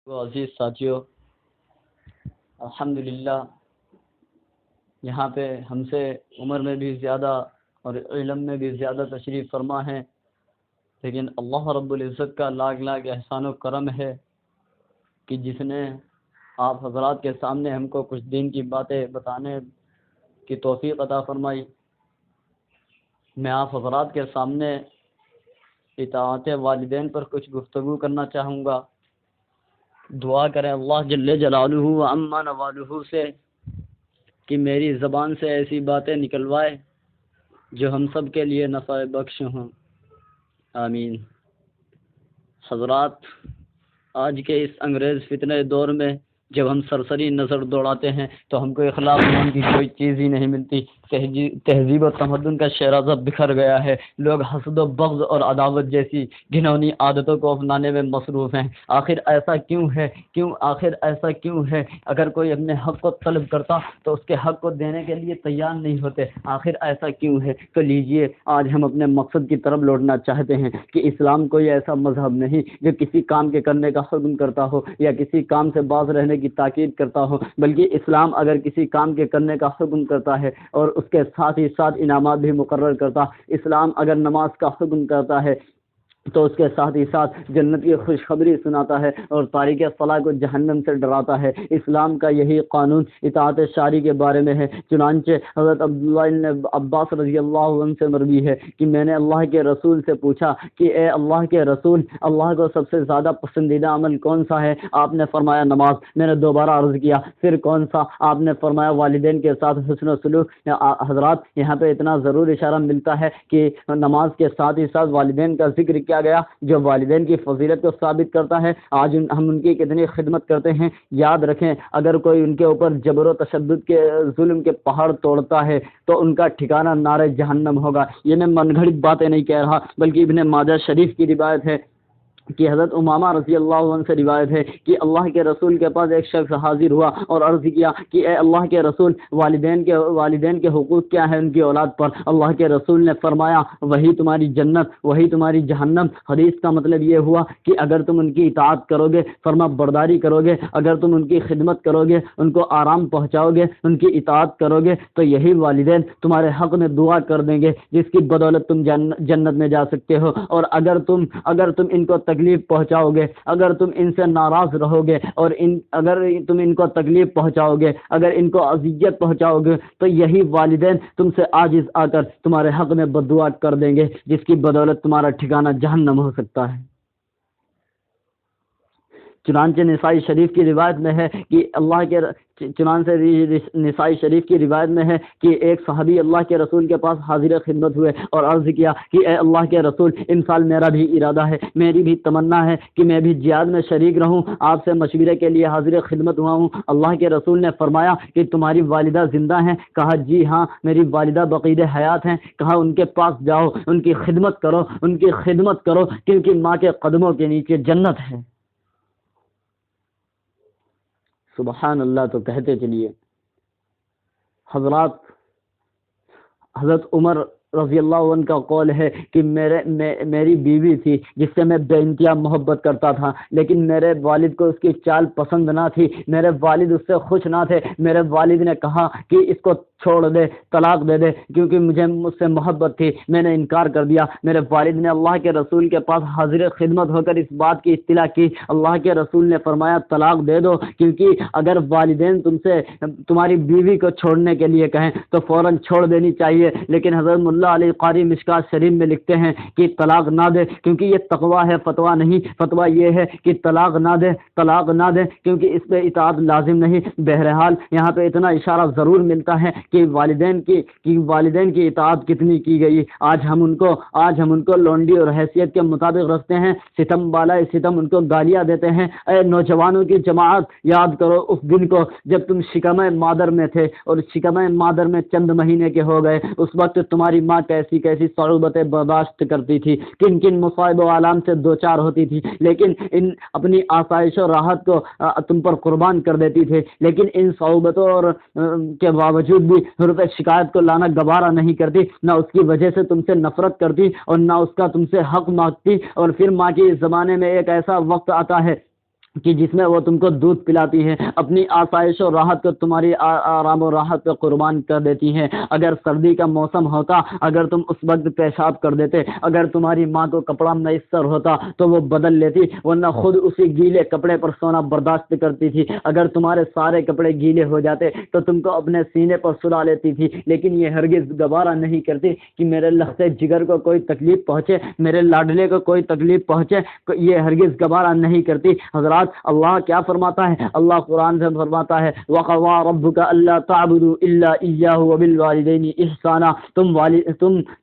تو عزیز ساتھیوں، الحمدللہ یہاں پہ ہم سے عمر میں بھی زیادہ اور علم میں بھی زیادہ تشریف فرما ہے، لیکن اللہ رب العزت کا لاکھ لاکھ احسان و کرم ہے کہ جس نے آپ حضرات کے سامنے ہم کو کچھ دین کی باتیں بتانے کی توفیق عطا فرمائی۔ میں آپ حضرات کے سامنے اطاعت والدین پر کچھ گفتگو کرنا چاہوں گا۔ دعا کریں اللہ جل جلالہ و عما نوالہ سے کہ میری زبان سے ایسی باتیں نکلوائے جو ہم سب کے لیے نفع بخش ہوں، آمین۔ حضرات، آج کے اس انگریز فتنہ دور میں جب ہم سرسری نظر دوڑاتے ہیں تو ہم کو اخلاق نام کی کوئی چیز ہی نہیں ملتی۔ تہذیب و تمدن کا شیرازہ بکھر گیا ہے۔ لوگ حسد و بغض اور عداوت جیسی گھنونی عادتوں کو اپنانے میں مصروف ہیں۔ آخر ایسا کیوں ہے؟ آخر ایسا کیوں ہے؟ اگر کوئی اپنے حق کو طلب کرتا تو اس کے حق کو دینے کے لیے تیار نہیں ہوتے۔ آخر ایسا کیوں ہے؟ تو لیجئے آج ہم اپنے مقصد کی طرف لوٹنا چاہتے ہیں کہ اسلام کوئی ایسا مذہب نہیں جو کسی کام کے کرنے کا حکم کرتا ہو یا کسی کام سے باز رہنے کی تاکید کرتا ہو، بلکہ اسلام اگر کسی کام کے کرنے کا حکم کرتا ہے اور اس کے ساتھ ہی ساتھ انعامات بھی مقرر کرتا، اسلام اگر نماز کا حکم کرتا ہے تو اس کے ساتھ ہی ساتھ جنت کی خوشخبری سناتا ہے اور تاریک صلاح کو جہنم سے ڈراتا ہے۔ اسلام کا یہی قانون اطاعت شارع کے بارے میں ہے۔ چنانچہ حضرت عبداللہ بن عباس رضی اللہ عنہ سے مروی ہے کہ میں نے اللہ کے رسول سے پوچھا کہ اے اللہ کے رسول، اللہ کو سب سے زیادہ پسندیدہ عمل کون سا ہے؟ آپ نے فرمایا نماز۔ میں نے دوبارہ عرض کیا پھر کون سا؟ آپ نے فرمایا والدین کے ساتھ حسن و سلوک۔ حضرات، یہاں پہ اتنا ضرور اشارہ ملتا ہے کہ نماز کے ساتھ ہی ساتھ والدین کا ذکر کیا گیا جو والدین کی فضیلت کو ثابت کرتا ہے۔ آج ہم ان کی کتنی خدمت کرتے ہیں۔ یاد رکھیں، اگر کوئی ان کے اوپر جبر و تشدد کے ظلم کے پہاڑ توڑتا ہے تو ان کا ٹھکانہ نار جہنم ہوگا۔ یہ میں من گھڑت باتیں نہیں کہہ رہا، بلکہ ابن ماجہ شریف کی روایت ہے کہ حضرت امامہ رضی اللہ عنہ سے روایت ہے کہ اللہ کے رسول کے پاس ایک شخص حاضر ہوا اور عرض کیا کہ اے اللہ کے رسول، والدین کے حقوق کیا ہیں ان کی اولاد پر؟ اللہ کے رسول نے فرمایا وہی تمہاری جنت، وہی تمہاری جہنم۔ حدیث کا مطلب یہ ہوا کہ اگر تم ان کی اطاعت کرو گے، فرما برداری کرو گے، اگر تم ان کی خدمت کرو گے، ان کو آرام پہنچاؤ گے، ان کی اطاعت کرو گے، تو یہی والدین تمہارے حق میں دعا کر دیں گے جس کی بدولت تم جنت میں جا سکتے ہو۔ اور اگر تم ان کو تکلیف پہنچاؤ گے، اگر تم ان سے ناراض رہو گے اور اگر تم ان کو تکلیف پہنچاؤ گے، اگر ان کو اذیت پہنچاؤ گے، تو یہی والدین تم سے عاجز آ کر تمہارے حق میں بددعا کر دیں گے جس کی بدولت تمہارا ٹھکانہ جہنم ہو سکتا ہے۔ چنانچہ نسائی شریف کی روایت میں ہے کہ نسائی شریف کی روایت میں ہے کہ ایک صحابی اللہ کے رسول کے پاس حاضر خدمت ہوئے اور عرض کیا کہ اے اللہ کے رسول، ان سال میرا بھی ارادہ ہے، میری بھی تمنا ہے کہ میں بھی جہاد میں شریک رہوں، آپ سے مشورے کے لیے حاضر خدمت ہوا ہوں۔ اللہ کے رسول نے فرمایا کہ تمہاری والدہ زندہ ہیں؟ کہا جی ہاں، میری والدہ بقید حیات ہیں۔ کہا ان کے پاس جاؤ، ان کی خدمت کرو کیونکہ ماں کے قدموں کے نیچے جنت ہے۔ سبحان اللہ، تو کہتے چلیے۔ حضرات، حضرت عمر رضی اللہ عنہ کا قول ہے کہ میری بیوی تھی جس سے میں بے انتہا محبت کرتا تھا، لیکن میرے والد کو اس کی چال پسند نہ تھی، میرے والد اس سے خوش نہ تھے۔ میرے والد نے کہا کہ اس کو چھوڑ دے، طلاق دے دے، کیونکہ مجھ سے محبت تھی۔ میں نے انکار کر دیا۔ میرے والد نے اللہ کے رسول کے پاس حاضر خدمت ہو کر اس بات کی اطلاع کی۔ اللہ کے رسول نے فرمایا طلاق دے دو، کیونکہ اگر والدین تم سے تمہاری بیوی کو چھوڑنے کے لیے کہیں تو فوراً چھوڑ دینی چاہیے، لیکن حضرت ملا علی قاری مشکات شریف میں لکھتے ہیں کہ طلاق نہ دے، کیونکہ یہ تقویٰ ہے، فتویٰ نہیں۔ فتویٰ یہ ہے کہ طلاق نہ دے کیونکہ اس پہ اطاعت لازم نہیں۔ بہرحال یہاں پہ اتنا اشارہ ضرور ملتا ہے کہ والدین کی اطاعت کتنی کی گئی۔ آج ہم ان کو لونڈی اور حیثیت کے مطابق رکھتے ہیں، ستم بالائے ستم ان کو گالیاں دیتے ہیں۔ اے نوجوانوں کی جماعت، یاد کرو اس دن کو جب تم شکمہ مادر میں تھے اور شکمہ مادر میں چند مہینے کے ہو گئے۔ اس وقت تمہاری ماں کیسی صعوبتیں برداشت کرتی تھی، کن مصائب و آلام سے دوچار ہوتی تھی، لیکن اپنی آسائش و راحت کو تم پر قربان کر دیتی تھی، لیکن ان صعوبتوں اور کے باوجود بھی حروف شکایت کو لانا گوارا نہیں کرتی، نہ اس کی وجہ سے تم سے نفرت کرتی اور نہ اس کا تم سے حق مانگتی۔ اور پھر ماں کی اس زمانے میں ایک ایسا وقت آتا ہے کہ جس میں وہ تم کو دودھ پلاتی ہے، اپنی آسائش و راحت کو تمہاری آرام و راحت پہ قربان کر دیتی ہے۔ اگر سردی کا موسم ہوتا، اگر تم اس وقت پیشاب کر دیتے، اگر تمہاری ماں کو کپڑا میسر ہوتا تو وہ بدل لیتی، ورنہ خود اسی گیلے کپڑے پر سونا برداشت کرتی تھی۔ اگر تمہارے سارے کپڑے گیلے ہو جاتے تو تم کو اپنے سینے پر سلا لیتی تھی، لیکن یہ ہرگز گوارا نہیں کرتی کہ میرے لخت جگر کو کوئی تکلیف پہنچے، میرے لاڈلے کو کوئی تکلیف پہنچے، یہ ہرگز گوارا نہیں کرتی۔ حضرات، اللہ کیا فرماتا ہے؟ اللہ قرآن سے فرماتا ہے وَقَضَىٰ رَبُّكَ أَلَّا تَعْبُدُوا إِلَّا إِيَّاهُ وَبِالْوَالِدَيْنِ إِحْسَانًا،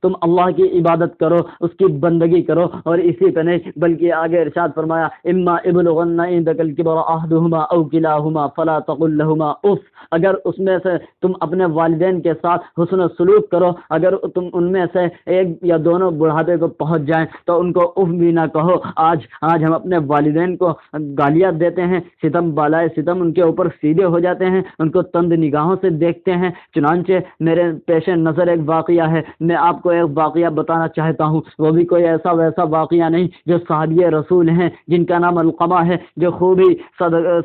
تم اللہ کی عبادت کرو، اس کی بندگی کرو، اور اسی پہ نہیں بلکہ آگے ارشاد فرمایا اما ابلغن عندك الكبر احدهما او كلاهما فلا تقل لهما اف، اگر اس میں سے تم اپنے والدین کے ساتھ حسن سلوک کرو، اگر تم ان میں سے ایک یا دونوں بڑھاپے کو پہنچ جائیں تو ان کو اف بھی نہ کہو۔ آج ہم اپنے والدین کو گالیاں دیتے ہیں، ستم بالائے ستم ان کے اوپر سیدھے ہو جاتے ہیں، ان کو تند نگاہوں سے دیکھتے ہیں۔ چنانچہ میرے پیش نظر ایک واقعہ ہے، میں آپ کو ایک واقعہ بتانا چاہتا ہوں، وہ بھی کوئی ایسا ویسا واقعہ نہیں، جو صحابی رسول ہیں جن کا نام علقمہ ہے، جو خوب ہی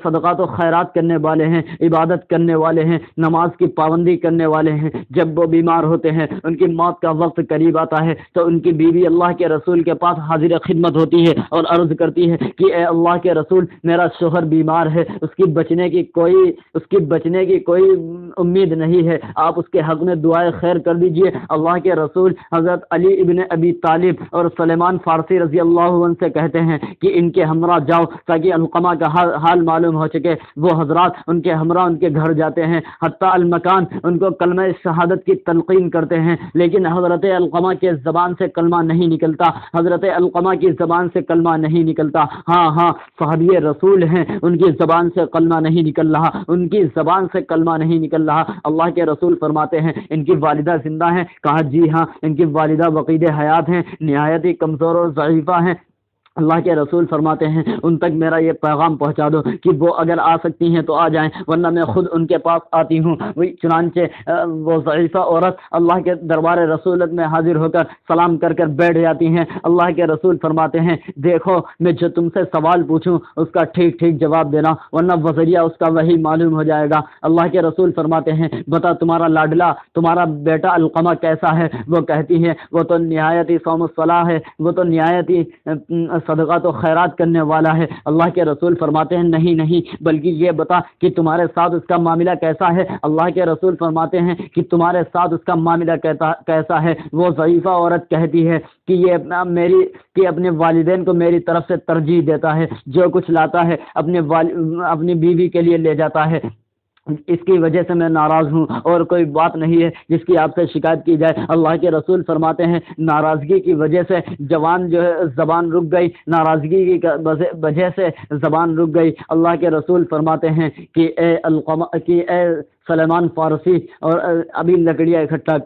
صدقات و خیرات کرنے والے ہیں، عبادت کرنے والے ہیں، نماز کی پابندی کرنے والے ہیں۔ جب وہ بیمار ہوتے ہیں، ان کی موت کا وقت قریب آتا ہے تو ان کی بیوی اللہ کے رسول کے پاس حاضر خدمت ہوتی ہے اور عرض کرتی ہے کہ اے اللہ کے رسول، میرا شوہر بیمار ہے، اس کی بچنے کی کوئی امید نہیں ہے، آپ اس کے حق میں دعائے خیر کر دیجئے۔ اللہ کے رسول حضرت علی ابن ابی طالب اور سلیمان فارسی رضی اللہ عنہ سے کہتے ہیں کہ ان کے ہمراہ جاؤ تاکہ علقمہ کا حال معلوم ہو سکے۔ وہ حضرات ان کے ہمراہ ان کے گھر جاتے ہیں، حتی المکان ان کو کلمہ شہادت کی تلقین کرتے ہیں، لیکن حضرت علقمہ کے زبان سے کلمہ نہیں نکلتا، حضرت علقمہ کی زبان سے کلمہ نہیں نکلتا۔ ہاں صحابی رسول ہیں، ان کی زبان سے کلمہ نہیں نکل رہا، ان کی زبان سے کلمہ نہیں نکل رہا۔ اللہ کے رسول فرماتے ہیں ان کی والدہ زندہ ہیں؟ کہا جی ہاں، ان کی والدہ وقید حیات ہیں، نہایت ہی کمزور اور ضعیفہ ہیں۔ اللہ کے رسول فرماتے ہیں ان تک میرا یہ پیغام پہنچا دو کہ وہ اگر آ سکتی ہیں تو آ جائیں، ورنہ میں خود ان کے پاس آتی ہوں۔ چنانچہ وہ ضعیفہ عورت اللہ کے دربار رسولت میں حاضر ہو کر سلام کر بیٹھ جاتی ہیں۔ اللہ کے رسول فرماتے ہیں دیکھو، میں جو تم سے سوال پوچھوں اس کا ٹھیک ٹھیک جواب دینا، ورنہ وزریہ اس کا وہی معلوم ہو جائے گا۔ اللہ کے رسول فرماتے ہیں بتا تمہارا لاڈلا، تمہارا بیٹا علقمہ کیسا ہے؟ وہ کہتی ہے وہ تو نہایت ہی صوم الصلاح ہے، وہ تو نہایت ہی صدقات و خیرات کرنے والا ہے۔ اللہ کے رسول فرماتے ہیں نہیں بلکہ یہ بتا کہ تمہارے ساتھ اس کا معاملہ کیسا ہے؟ اللہ کے رسول فرماتے ہیں کہ تمہارے ساتھ اس کا معاملہ کیسا ہے؟ وہ ضعیفہ عورت کہتی ہے کہ یہ اپنے والدین کو میری طرف سے ترجیح دیتا ہے، جو کچھ لاتا ہے اپنی بیوی کے لیے لے جاتا ہے، اس کی وجہ سے میں ناراض ہوں، اور کوئی بات نہیں ہے جس کی آپ سے شکایت کی جائے۔ اللہ کے رسول فرماتے ہیں ناراضگی کی وجہ سے جوان جو ہے زبان رک گئی، ناراضگی کی وجہ سے زبان رک گئی۔ اللہ کے رسول فرماتے ہیں کہ اے سلیمان فارسی، اور ابھی لکڑیاں اکٹھا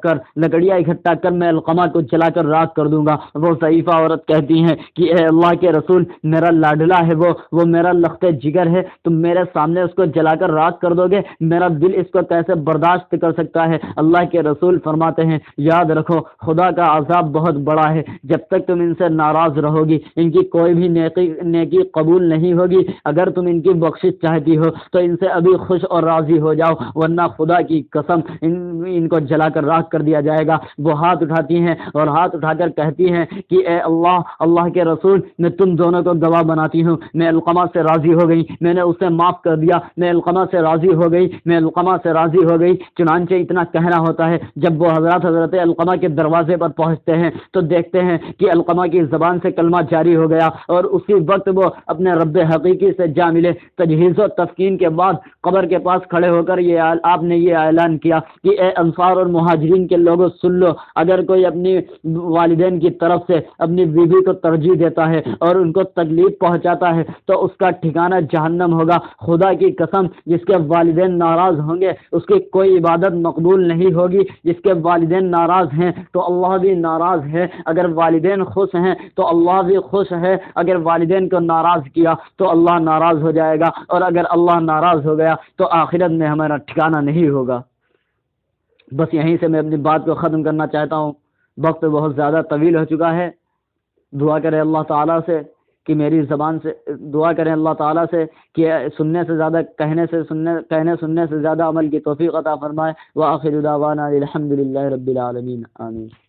کر میں علقمہ کو جلا کر راکھ کر دوں گا۔ وہ ضعیفہ عورت کہتی ہیں کہ اے اللہ کے رسول، میرا لاڈلا ہے، وہ میرا لخت جگر ہے، تم میرے سامنے اس کو جلا کر راکھ کر دو گے؟ میرا دل اس کو کیسے برداشت کر سکتا ہے؟ اللہ کے رسول فرماتے ہیں یاد رکھو، خدا کا عذاب بہت بڑا ہے، جب تک تم ان سے ناراض رہو گی ان کی کوئی بھی نیکی قبول نہیں ہوگی۔ اگر تم ان کی بخشش چاہتی ہو تو ان سے ابھی خوش اور راضی ہو جاؤ، ورنہ خدا کی قسم ان کو جلا کر راکھ کر دیا جائے گا۔ وہ ہاتھ اٹھاتی ہیں اور ہاتھ اٹھا کر کہتی ہیں کہ اے اللہ کے رسول، میں تم دونوں کو گواہ بناتی ہوں، میں علقمہ سے راضی ہو گئی، میں نے اسے معاف کر دیا، میں علقمہ سے راضی ہو گئی۔ چنانچہ اتنا کہنا ہوتا ہے، جب وہ حضرت علقمہ کے دروازے پر پہنچتے ہیں تو دیکھتے ہیں کہ علقمہ کی زبان سے کلمہ جاری ہو گیا، اور اسی وقت وہ اپنے رب حقیقی سے جا ملے۔ تجہیز و تفکین کے بعد قبر کے پاس کھڑے ہو کر آپ نے یہ اعلان کیا کہ اے انصار اور مہاجرین کے لوگوں سن لو، اگر کوئی اپنی والدین کی طرف سے اپنی بیوی کو ترجیح دیتا ہے اور ان کو تکلیف پہنچاتا ہے تو اس کا ٹھکانہ جہنم ہوگا۔ خدا کی قسم، جس کے والدین ناراض ہوں گے اس کی کوئی عبادت مقبول نہیں ہوگی۔ جس کے والدین ناراض ہیں تو اللہ بھی ناراض ہے، اگر والدین خوش ہیں تو اللہ بھی خوش ہے، اگر والدین کو ناراض کیا تو اللہ ناراض ہو جائے گا، اور اگر اللہ ناراض ہو گیا تو آخرت میں ہمارا ٹھکانہ نہیں ہوگا۔ بس یہیں سے میں اپنی بات کو ختم کرنا چاہتا ہوں، وقت بہت زیادہ طویل ہو چکا ہے۔ دعا کرے اللہ تعالیٰ سے کہ میری زبان سے دعا کریں اللہ تعالیٰ سے کہ سننے سے زیادہ کہنے سننے سے زیادہ عمل کی توفیق عطا فرمائے۔ وآخر دعوانا الحمد للہ رب العالمین، آمین۔